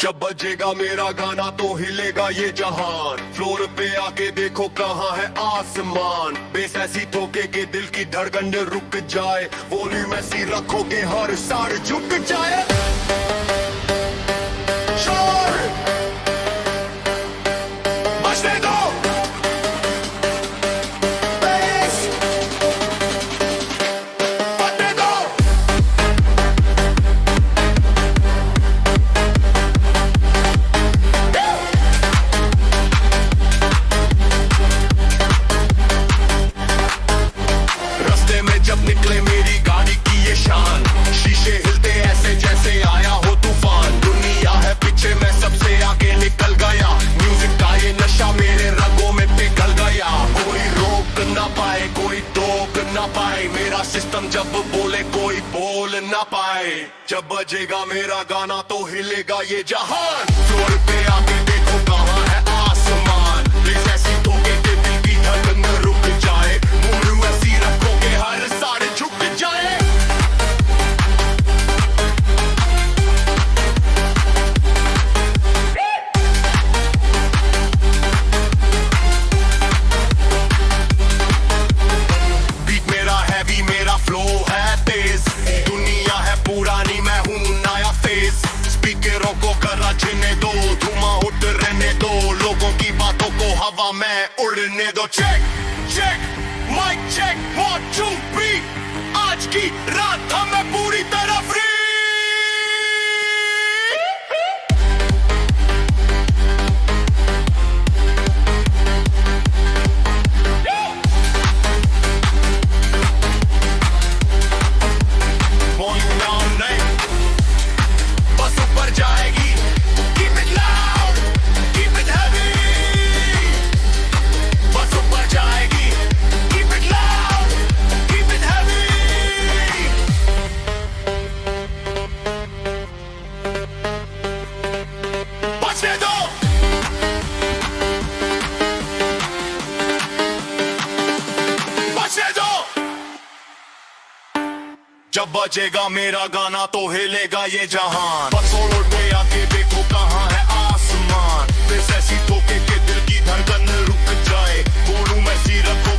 जब बजेगा मेरा गाना तो हिलेगा ये जहान। फ्लोर पे आके देखो कहाँ है आसमान। बेस ऐसी ठोके के दिल की धड़कन रुक जाए। वॉल्यूम ऐसी रखोगे हर सार झुक जाए। शोर बजने दो। बेस बजने दो। रास्ते में जब निकले मेरी गाड़ी की ये शान, शीशे हिलते ऐसे जैसे आया हो तूफान। दुनिया है पीछे मैं सबसे आगे निकल गया। म्यूजिक का ये नशा मेरे रगों में पिघल गया। कोई रोक ना पाए, कोई टोक ना पाए। मेरा सिस्टम जब बोले कोई बोल ना पाए। जब बजेगा मेरा गाना तो हिलेगा ये जहान। फ्लोर पे आके देखो कहाँ है आसमान। प्लीज ऐसी ठोके के दिल की धड़कन रुक जाए। मुंह ऐसी रखोगे हर सारे झुक जाए। बीट मेरा हैवी, मेरा फ्लो है तेज। दुनिया है पुरानी, मैं हूँ नया फेस। स्पीकरों को गरजने दो, धुआं उठ रहने दो। लोगों की बातों को हवा में उड़ने दो। Check check mic check 1 2 3। आज की रात हमें पूरी तरह फ्री। Volume down नहीं, बस ऊपर जाएगी। Keep it loud, keep it heavy। बस ऊपर जाएगी। Keep it loud, keep it heavy। बजने दो। बजने दो। जब बजेगा मेरा गाना तो हिलेगा ये जहान। बस रोड पे आके देखो कहाँ है आसमान। बेस ऐसी ठोके के दिल की धड़कन रुक जाए। वॉल्यूम ऐसी रखो